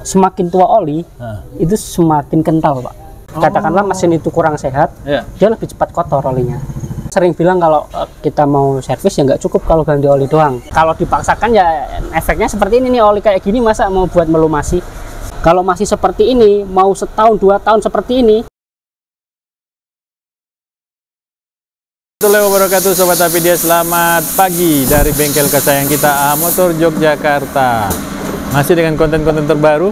Semakin tua oli, itu semakin kental, Pak. Katakanlah mesin itu kurang sehat, dia lebih cepat kotor olinya. Sering bilang kalau kita mau servis ya nggak cukup kalau ganti oli doang. Kalau dipaksakan ya efeknya seperti ini nih, oli kayak gini masa mau buat melumasi. Kalau masih seperti ini, mau setahun 2 tahun seperti ini. Assalamualaikum warahmatullahi wabarakatuh, Sobat Apedia. Selamat pagi dari bengkel kesayangan kita, AH Motor Yogyakarta. Masih dengan konten-konten terbaru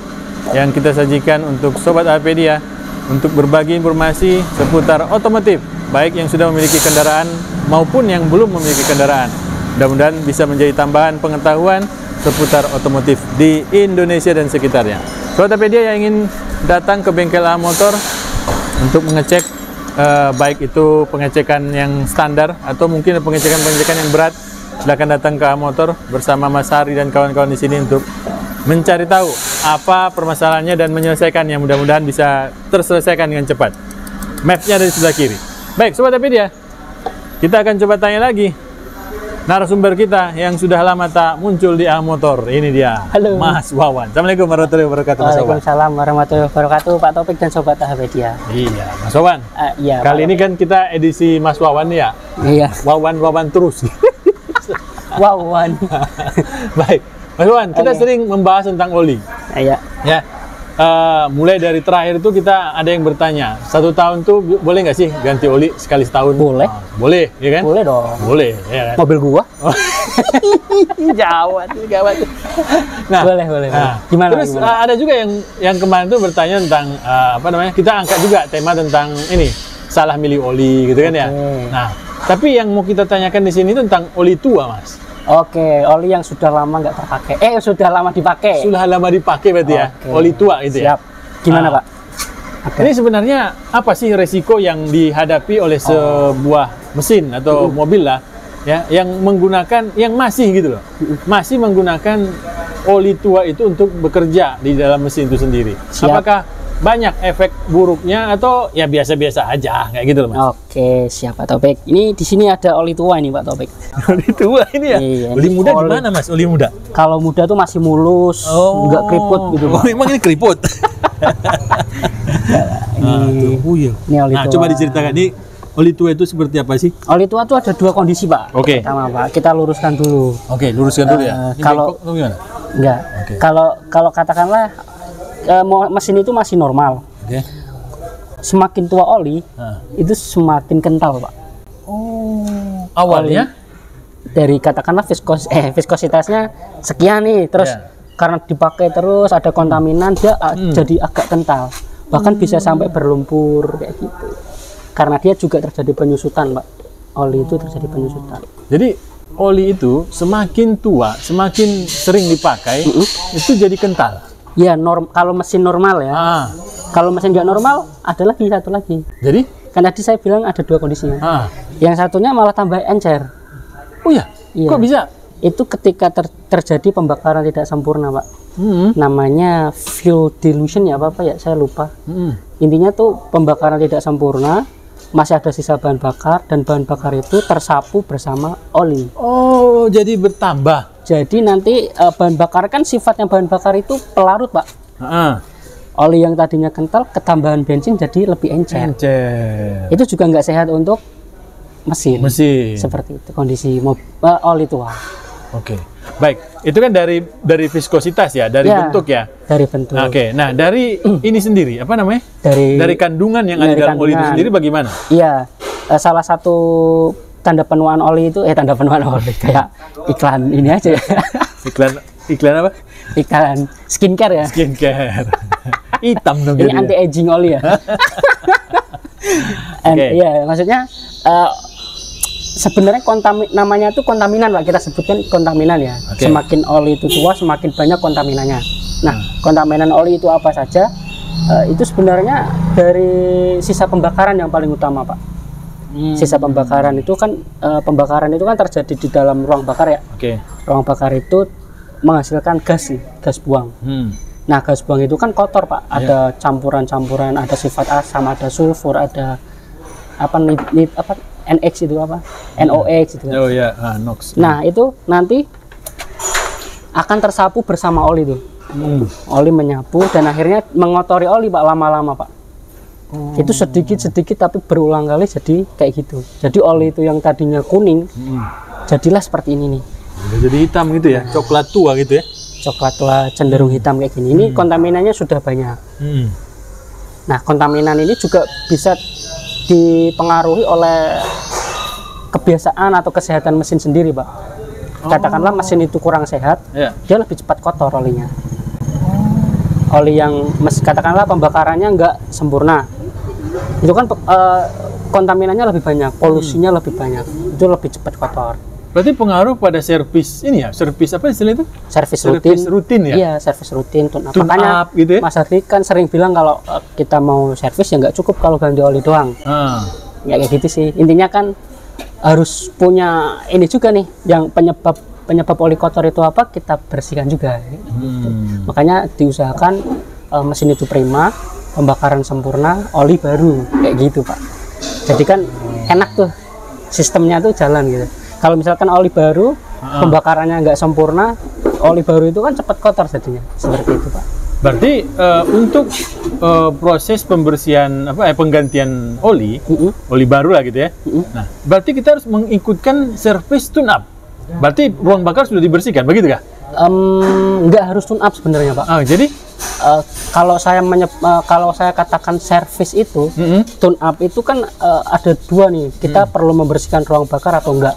yang kita sajikan untuk Sobat Apedia untuk berbagi informasi seputar otomotif, baik yang sudah memiliki kendaraan maupun yang belum memiliki kendaraan. Mudah-mudahan bisa menjadi tambahan pengetahuan seputar otomotif di Indonesia dan sekitarnya. Sobat Apedia yang ingin datang ke bengkel AH Motor untuk mengecek baik itu pengecekan yang standar atau mungkin pengecekan-pengecekan yang berat, silakan datang ke AH Motor bersama Mas Hari dan kawan-kawan di sini untuk mencari tahu apa permasalahannya dan menyelesaikannya. Mudah-mudahan bisa terselesaikan dengan cepat. Mapnya ada di sebelah kiri. Baik, Sobat Apedia, kita akan coba tanya lagi narasumber kita yang sudah lama tak muncul di AH Motor. Ini dia. Halo, Mas Wawan. Assalamualaikum warahmatullahi wabarakatuh. Waalaikumsalam warahmatullahi wabarakatuh, Pak Topik dan Sobat Apedia. Iya, Mas Wawan. Iya. Kali ini kan kita edisi Mas Wawan ya. Iya. Wawan terus. Wawan. Baik, Mas Wawan, kita sering membahas tentang oli. Iya. Ya. Mulai dari terakhir itu kita ada yang bertanya, 1 tahun tuh boleh nggak sih ganti oli sekali setahun? Boleh. Boleh, ya kan? Boleh dong. Boleh, ya kan? Mobil gua. Gawat. Nah, boleh. Nah, Gimana? Terus ada juga yang kemarin tuh bertanya tentang apa namanya? Kita angkat juga tema tentang ini, salah milih oli gitu kan ya. Nah, tapi yang mau kita tanyakan di sini tentang oli tua, Mas. Oke, oli yang sudah lama nggak terpakai. Sudah lama dipakai. Sudah lama dipakai berarti ya, oli tua gitu ya. Siap. Gimana, Pak? Ini sebenarnya apa sih resiko yang dihadapi oleh sebuah mesin atau mobil lah, ya, yang menggunakan, yang masih gitu loh, masih menggunakan oli tua itu untuk bekerja di dalam mesin itu sendiri. Siap. Apakah banyak efek buruknya atau ya biasa-biasa aja kayak gitu loh, Mas? Oke, siap Pak Topik. Ini di sini ada oli tua ini, Pak Topik. Oli tua ini ya? Iya, oli muda di mana, Mas? Oli muda? Kalau muda tuh masih mulus, nggak keriput gitu, Pak. Emang ini keriput? Ini oli Nah, tua. coba diceritakan, ini oli tua itu seperti apa sih? Oli tua tuh ada 2 kondisi, Pak. Oke. Pertama, Pak, kita luruskan dulu. Oke, luruskan dulu ya. Ini kalau- bengkok atau gimana? Enggak. Oke. Kalau katakanlah mesin itu masih normal. Oke. Semakin tua oli, itu semakin kental, Pak. Awalnya? Dari katakanlah viskositasnya sekian nih, terus karena dipakai terus ada kontaminan, dia jadi agak kental, bahkan bisa sampai berlumpur kayak gitu, karena dia juga terjadi penyusutan, Pak. Oli itu terjadi penyusutan. Jadi oli itu semakin tua, semakin sering dipakai, itu jadi kental. Ya, kalau mesin normal ya. Kalau mesin nggak normal, ada lagi satu lagi. Jadi? Kan tadi saya bilang ada 2 kondisinya. Yang satunya malah tambah encer. Oh ya? Iya. Kok bisa? Itu ketika terjadi pembakaran tidak sempurna, Pak. Namanya fuel dilution ya, apa ya, saya lupa. Intinya tuh pembakaran tidak sempurna, masih ada sisa bahan bakar, dan bahan bakar itu tersapu bersama oli. Oh, jadi bertambah. Jadi nanti bahan bakar kan sifatnya bahan bakar itu pelarut, Pak. Oli yang tadinya kental ketambahan bensin jadi lebih encer. Itu juga nggak sehat untuk mesin. Seperti itu kondisi oli tua. Oke. Baik, itu kan dari viskositas ya, dari bentuk ya. Dari bentuk. Oke. Nah, dari ini sendiri apa namanya? Dari kandungan yang ada dalam oli itu sendiri bagaimana? Iya. Salah satu tanda penuaan oli itu tanda penuaan oli kayak iklan ini aja ya. Iklan apa? Iklan skincare ya. Skincare. Hitam dong. Ini anti aging oli ya. Iya, maksudnya sebenarnya namanya tuh kontaminan, Pak. Kita sebutkan kontaminan ya. Semakin oli itu tua, semakin banyak kontaminannya. Nah, kontaminan oli itu apa saja? Itu sebenarnya dari sisa pembakaran yang paling utama, Pak. Sisa pembakaran itu kan terjadi di dalam ruang bakar ya. Ruang bakar itu menghasilkan gas buang. Nah, gas buang itu kan kotor, Pak. Ada campuran-campuran, ada sifat asam, ada sulfur, ada NX itu apa? NOx itu. Oh ya, NOx. Nah, itu nanti akan tersapu bersama oli itu. Oli menyapu dan akhirnya mengotori oli Pak lama-lama Pak. Itu sedikit-sedikit tapi berulang kali jadi kayak gitu. Jadi oli itu yang tadinya kuning jadilah seperti ini nih. Jadi hitam gitu ya, coklat tua gitu ya. Coklat tua cenderung hitam kayak gini. Ini kontaminannya sudah banyak. Nah, kontaminan ini juga bisa dipengaruhi oleh kebiasaan atau kesehatan mesin sendiri, Pak. Katakanlah mesin itu kurang sehat, dia lebih cepat kotor olinya. Oli yang katakanlah pembakarannya nggak sempurna, itu kan kontaminannya lebih banyak, polusinya lebih banyak, itu lebih cepat kotor. Berarti pengaruh pada servis ini ya, servis apa istilah itu? Servis rutin ya? Iya, servis rutin. Tune-up gitu ya? Mas Ardi kan sering bilang kalau kita mau servis ya nggak cukup kalau ganti oli doang. Ya kayak gitu sih. Intinya kan harus punya ini juga nih, yang penyebab oli kotor itu apa, kita bersihkan juga. Makanya diusahakan mesin itu prima, pembakaran sempurna, oli baru, kayak gitu Pak. Jadi kan enak tuh, sistemnya tuh jalan gitu. Kalau misalkan oli baru, pembakarannya nggak sempurna, oli baru itu kan cepat kotor jadinya, seperti itu Pak. Berarti untuk proses pembersihan penggantian oli, oli baru lah gitu ya. Nah, berarti kita harus mengikutkan servis tune up. Berarti ruang bakar sudah dibersihkan, begitu kah? Nggak harus tune up sebenarnya Pak. Jadi kalau saya katakan servis itu tune up itu kan ada dua nih, kita perlu membersihkan ruang bakar atau enggak.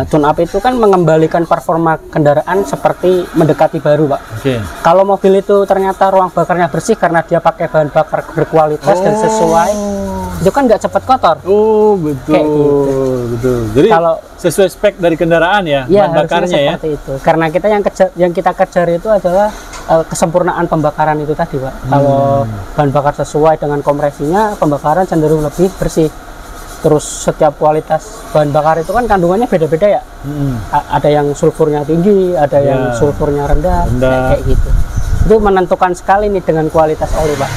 Tune up itu kan mengembalikan performa kendaraan seperti mendekati baru Pak. Kalau mobil itu ternyata ruang bakarnya bersih karena dia pakai bahan bakar berkualitas dan sesuai, itu kan nggak cepat kotor. Betul. Kayak gitu. Betul. Jadi kalau sesuai spek dari kendaraan ya, bahan bakarnya ya. Seperti itu. Karena kita yang kita kejar itu adalah kesempurnaan pembakaran itu tadi Pak. Kalau bahan bakar sesuai dengan kompresinya, pembakaran cenderung lebih bersih. Terus setiap kualitas bahan bakar itu kan kandungannya beda-beda ya. Ada yang sulfurnya tinggi, ada yang sulfurnya rendah. Kayak gitu. Itu menentukan sekali nih dengan kualitas oli Pak.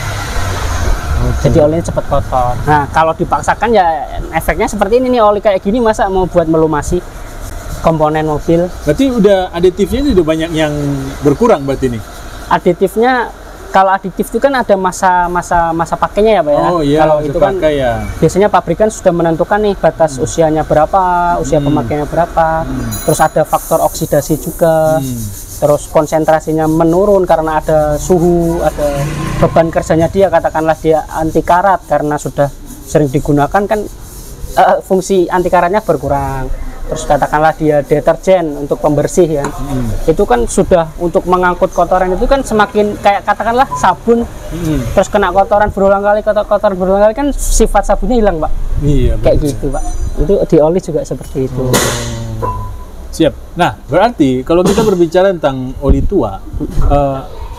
Jadi olinya cepat kotor. Nah, kalau dipaksakan ya efeknya seperti ini nih, oli kayak gini masa mau buat melumasi komponen mobil. Berarti udah aditifnya udah banyak yang berkurang berarti nih. Aditifnya, kalau aditif itu kan ada masa pakainya ya Pak ya. Kalau itu kan biasanya pabrikan sudah menentukan nih batas usianya berapa, usia pemakaiannya berapa. Terus ada faktor oksidasi juga. Terus konsentrasinya menurun karena ada suhu, ada beban kerjanya dia, katakanlah dia anti karat karena sudah sering digunakan kan fungsi anti karatnya berkurang. Terus katakanlah dia deterjen untuk pembersih ya, itu kan sudah untuk mengangkut kotoran itu kan semakin kayak katakanlah sabun, terus kena kotoran berulang kali kan sifat sabunnya hilang Pak. Kayak gitu Pak. Itu di oli juga seperti itu. Siap. Nah, berarti kalau kita berbicara tentang oli tua,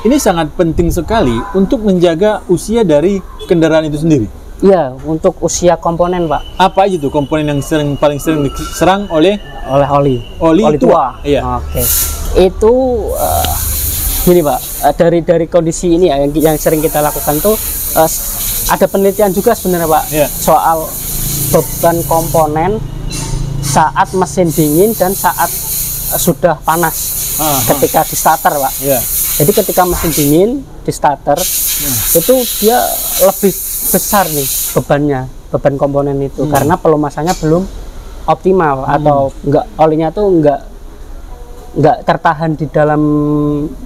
ini sangat penting sekali untuk menjaga usia dari kendaraan itu sendiri. Iya, untuk usia komponen Pak. Apa aja tuh komponen yang paling sering diserang oleh oli? Oli tua. Iya. Oke. Itu gini Pak, dari kondisi ini ya, yang sering kita lakukan tuh ada penelitian juga sebenarnya Pak, soal beban komponen saat mesin dingin dan saat sudah panas ketika di starter Pak. Jadi ketika mesin dingin di starter itu dia lebih besar nih beban komponen itu karena pelumasannya belum optimal atau olinya tuh enggak tertahan di dalam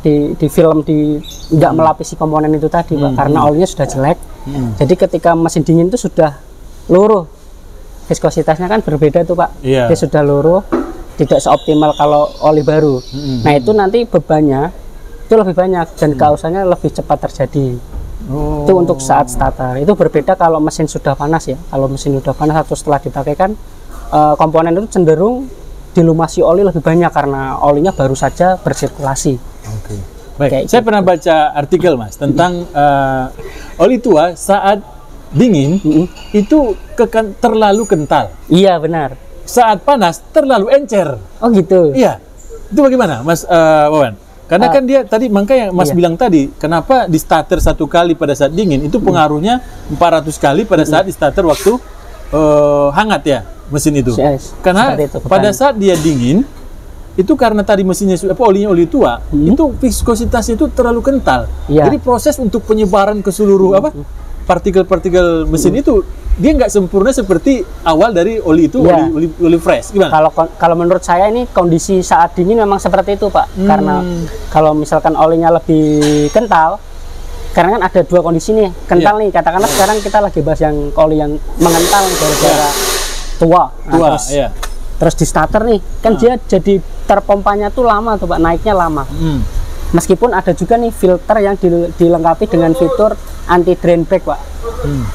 di film enggak melapisi komponen itu tadi Pak, karena olinya sudah jelek. Jadi ketika mesin dingin itu sudah luruh, viskositasnya kan berbeda tuh Pak. Dia sudah luruh, tidak seoptimal kalau oli baru. Nah itu nanti bebannya itu lebih banyak dan keausannya lebih cepat terjadi. Itu untuk saat starter. Itu berbeda kalau mesin sudah panas ya. Kalau mesin sudah panas atau setelah dipakai kan komponen itu cenderung dilumasi oli lebih banyak karena olinya baru saja bersirkulasi. Baik, saya pernah baca artikel Mas tentang oli tua saat dingin itu terlalu kental. Iya benar. Saat panas terlalu encer. Oh gitu. Iya. Itu bagaimana Mas Wawan? Karena kan dia tadi, makanya Mas bilang tadi, kenapa di starter satu kali pada saat dingin, itu pengaruhnya 400 kali pada saat di starter waktu hangat ya, mesin itu. Karena pada saat dia dingin, itu karena tadi mesinnya sudah olinya oli tua, itu viskositasnya itu terlalu kental. Jadi proses untuk penyebaran ke seluruh partikel-partikel mesin itu dia nggak sempurna seperti awal dari oli itu, oli fresh. Gimana? Kalau menurut saya ini kondisi saat dingin memang seperti itu, Pak. Karena kalau misalkan olinya lebih kental, karena kan ada dua kondisi nih, kental nih. Katakanlah sekarang kita lagi bahas yang oli yang mengental gara-gara tua. Terus di starter nih, kan dia jadi terpompanya tuh lama tuh, Pak, naiknya lama. Meskipun ada juga nih filter yang dilengkapi dengan fitur anti drain back, Pak.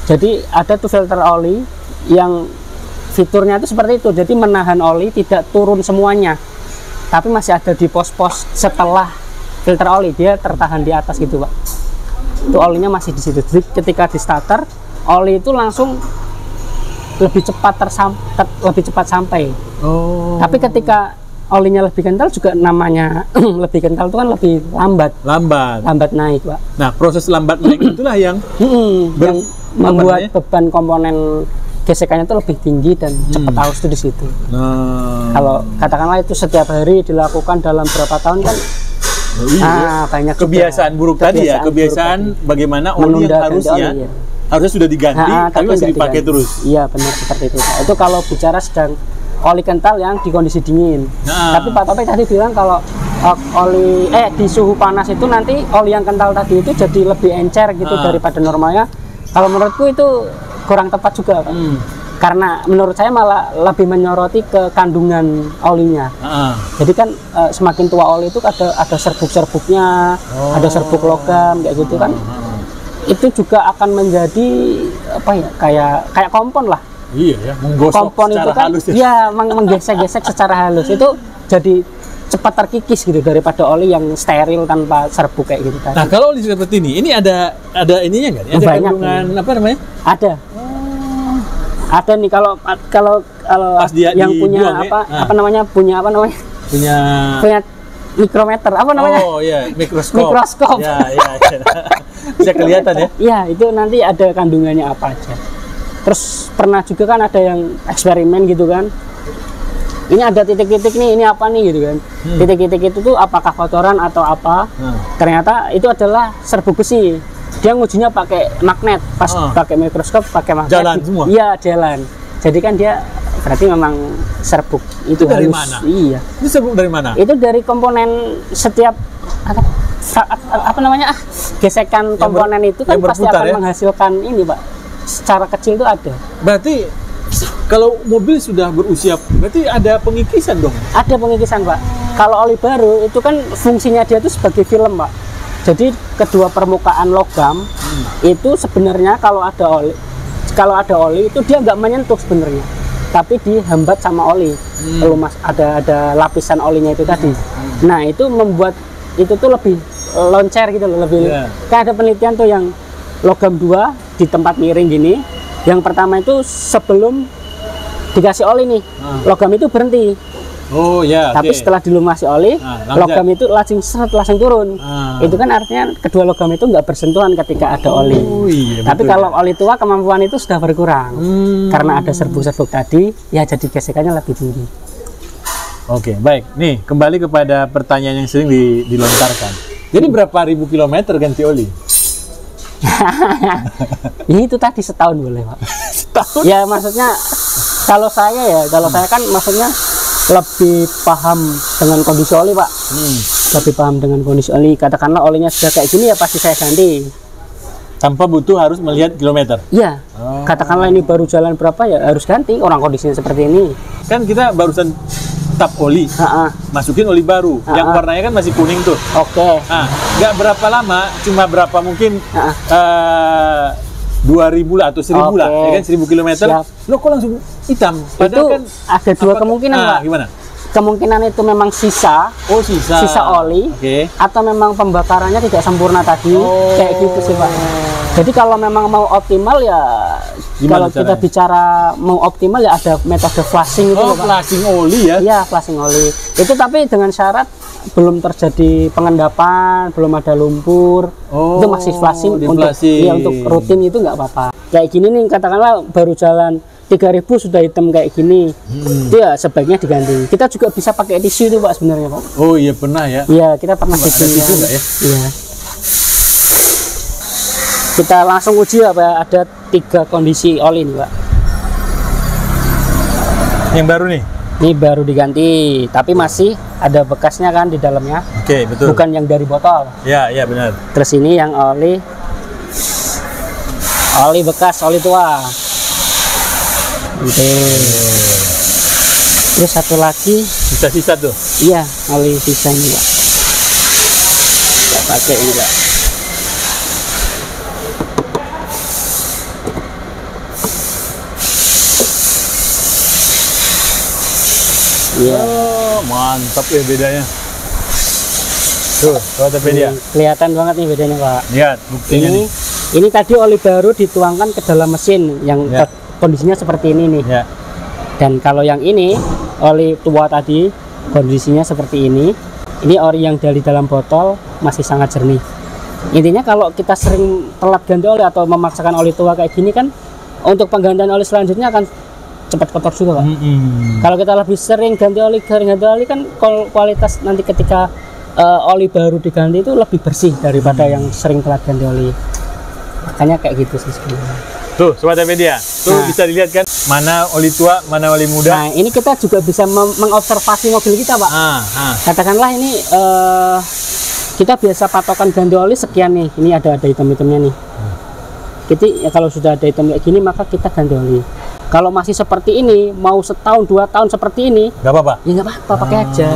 Jadi ada tuh filter oli yang fiturnya itu seperti itu. Jadi menahan oli tidak turun semuanya, tapi masih ada di pos-pos setelah filter oli, dia tertahan di atas gitu, Pak. Itu olinya masih di situ. Jadi ketika di starter, oli itu langsung lebih cepat sampai. Tapi ketika olinya lebih kental juga namanya lebih kental itu kan lebih lambat naik, Pak. Nah, proses lambat naik itulah yang membuat beban komponen gesekannya itu lebih tinggi dan cepat aus itu di situ. Kalau katakanlah itu setiap hari dilakukan dalam berapa tahun kan banyak kebiasaan buruk tadi ya, kebiasaan bagaimana oli yang harusnya sudah diganti tapi masih dipakai terus. Iya, benar seperti itu, Pak. Itu kalau bicara sedang oli kental yang di kondisi dingin. Tapi Pak Topik tadi bilang kalau oli di suhu panas itu nanti oli yang kental tadi itu jadi lebih encer gitu daripada normalnya. Kalau menurutku itu kurang tepat juga, Pak. Karena menurut saya malah lebih menyoroti ke kandungan olinya. Jadi kan semakin tua oli itu ada serbuk-serbuknya, ada serbuk logam kayak gitu kan. Itu juga akan menjadi apa ya, kayak kompon lah. Iya ya, menggosok kompon secara itu kan, halus ya. Iya, menggesek-gesek secara halus. Itu jadi cepat terkikis gitu daripada oli yang steril tanpa serbuk kayak gitu tadi. Nah, kalau oli seperti ini ada ininya nggak? Ada kandungan apa namanya? Ada. Ada nih kalau yang punya apa namanya? Punya mikrometer apa namanya? Oh iya, mikroskop. Mikroskop. Ya. Bisa kelihatan ya? Iya, itu nanti ada kandungannya apa aja. Terus pernah juga kan ada yang eksperimen gitu kan. Ini ada titik-titik nih, ini apa nih gitu kan. Titik-titik itu tuh apakah kotoran atau apa. Ternyata itu adalah serbuk besi. Dia ngujinya pakai magnet, pas pakai mikroskop pakai magnet. Jalan semua? Iya, jalan. Jadi kan dia berarti memang serbuk itu dari halus. mana? Iya. Itu serbuk dari mana? Itu dari komponen setiap apa namanya gesekan komponen itu kan pasti akan menghasilkan ini, Pak. Secara kecil itu ada. Berarti kalau mobil sudah berusia, berarti ada pengikisan dong? Ada pengikisan, Pak. Kalau oli baru itu kan fungsinya dia itu sebagai film, Pak. Jadi kedua permukaan logam itu sebenarnya kalau ada oli itu dia nggak menyentuh sebenarnya, tapi dihambat sama oli. Lalu ada lapisan olinya itu tadi. Nah, itu membuat itu tuh lebih loncer gitu loh, lebih. Kan ada penelitian tuh yang logam 2 di tempat miring gini. Yang pertama itu sebelum dikasih oli nih, logam itu berhenti. Oh ya. Tapi setelah dilumasi oli, logam itu langsung turun. Itu kan artinya kedua logam itu nggak bersentuhan ketika ada oli. Iya, tapi kalau oli tua kemampuan itu sudah berkurang karena ada serbuk-serbuk tadi, ya jadi gesekannya lebih tinggi. Oke, baik. Nih kembali kepada pertanyaan yang sering dilontarkan. Jadi berapa ribu kilometer ganti oli? Itu tadi setahun boleh, Pak. Setahun? Ya maksudnya kalau saya kan maksudnya lebih paham dengan kondisi oli, Pak. Lebih paham dengan kondisi oli. Katakanlah olinya sudah kayak gini ya pasti saya ganti. Tanpa butuh harus melihat kilometer? Iya. Katakanlah ini baru jalan berapa ya harus ganti, orang kondisinya seperti ini. Kan kita barusan tap oli, masukin oli baru, yang warnanya kan masih kuning tuh. Oke. Nggak berapa lama, cuma berapa mungkin 2000 lah atau 1000 lah, ya kan 1000 kilometer. Lo kok langsung hitam? Padahal itu kan ada dua kemungkinan, Pak. Gimana? Kemungkinan itu memang sisa oli, atau memang pembakarannya tidak sempurna tadi, kayak gitu sih, Pak. Jadi kalau memang mau optimal ya, kalau kita bicara mau optimal ya ada metode flushing itu, Pak. Flushing oli ya? Iya, flushing oli. Itu tapi dengan syarat belum terjadi pengendapan, belum ada lumpur, itu masih flushing. Untuk rutin itu nggak apa-apa. Kayak gini nih, katakanlah baru jalan 3.000 sudah hitam kayak gini, itu ya sebaiknya diganti. Kita juga bisa pakai tisu itu Pak sebenarnya Pak. Oh iya pernah ya? Iya kita pernah tisu nggak ya? Iya. Kita langsung uji apa ada 3 kondisi oli nih Pak. Yang baru nih? Ini baru diganti, tapi masih ada bekasnya kan di dalamnya. Oke, betul. Bukan yang dari botol. Ya, ya benar. Terus ini yang oli bekas, oli tua. Oke. Terus satu lagi. Sisa-sisa tuh? Iya, oli sisa ini Pak. Kita pakai ini Pak. Iya. Oh, mantap ya bedanya. Tuh, Tokopedia. Kelihatan banget nih bedanya Pak. Lihat buktinya Ini nih. ini tadi oli baru dituangkan ke dalam mesin yang Ya. kondisinya seperti ini nih. Ya. Dan kalau yang ini oli tua tadi kondisinya seperti ini. Ini oli yang dari dalam botol masih sangat jernih. Intinya kalau kita sering telat ganti oli atau memaksakan oli tua kayak gini kan, untuk penggantian oli selanjutnya akan cepat kotor juga Pak. Kalau kita lebih sering ganti oli kan kualitas nanti ketika oli baru diganti itu lebih bersih daripada yang sering telat ganti oli. Makanya kayak gitu sih sebenarnya. Tuh, Sobat Tokopedia. Tuh bisa dilihat kan mana oli tua, mana oli muda. Nah, ini kita juga bisa mengobservasi mobil kita Pak. Katakanlah ini kita biasa patokan ganti oli sekian nih. Ini ada hitam-hitamnya nih. Jadi ya kalau sudah ada hitam kayak gini maka kita ganti oli. Kalau masih seperti ini, mau setahun 2 tahun seperti ini, nggak apa-apa? Ya nggak apa-apa, pakai aja.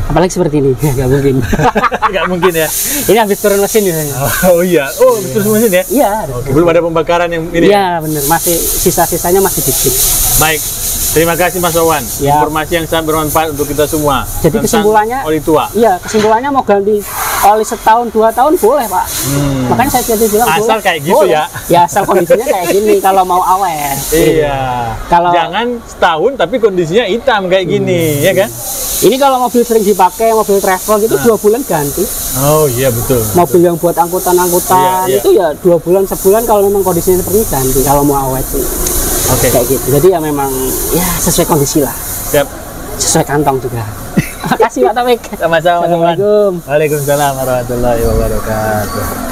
Apalagi seperti ini, nggak mungkin. Nggak mungkin ya? Ini habis turun mesin biasanya. Oh iya, habis turun mesin ya? Iya. Oke, belum ada pembakaran yang ini? Iya bener, masih sisa-sisanya masih dikit. Baik, terima kasih Mas Wawan. Ya. Informasi yang sangat bermanfaat untuk kita semua. Jadi kesimpulannya, oli tua. Iya, kesimpulannya mau ganti oli setahun 2 tahun boleh Pak. Makanya saya jadi bilang asal boleh. Kayak gitu boleh. Ya. Ya asal kondisinya kayak gini kalau mau awet. Iya. Kalau jangan setahun tapi kondisinya hitam kayak gini, ya kan? Ini kalau mobil sering dipakai, mobil travel gitu 2 bulan ganti. Oh iya betul. Mobil yang buat angkutan-angkutan itu ya 2 bulan sebulan kalau memang kondisinya seperti ini ganti kalau mau awet sih. Oke. Kayak gitu. Jadi ya memang ya sesuai kondisi lah. Siap. Sesuai kantong juga. Makasih Pak Taufik. Sama-sama. Assalamualaikum. Waalaikumsalam warahmatullahi wabarakatuh.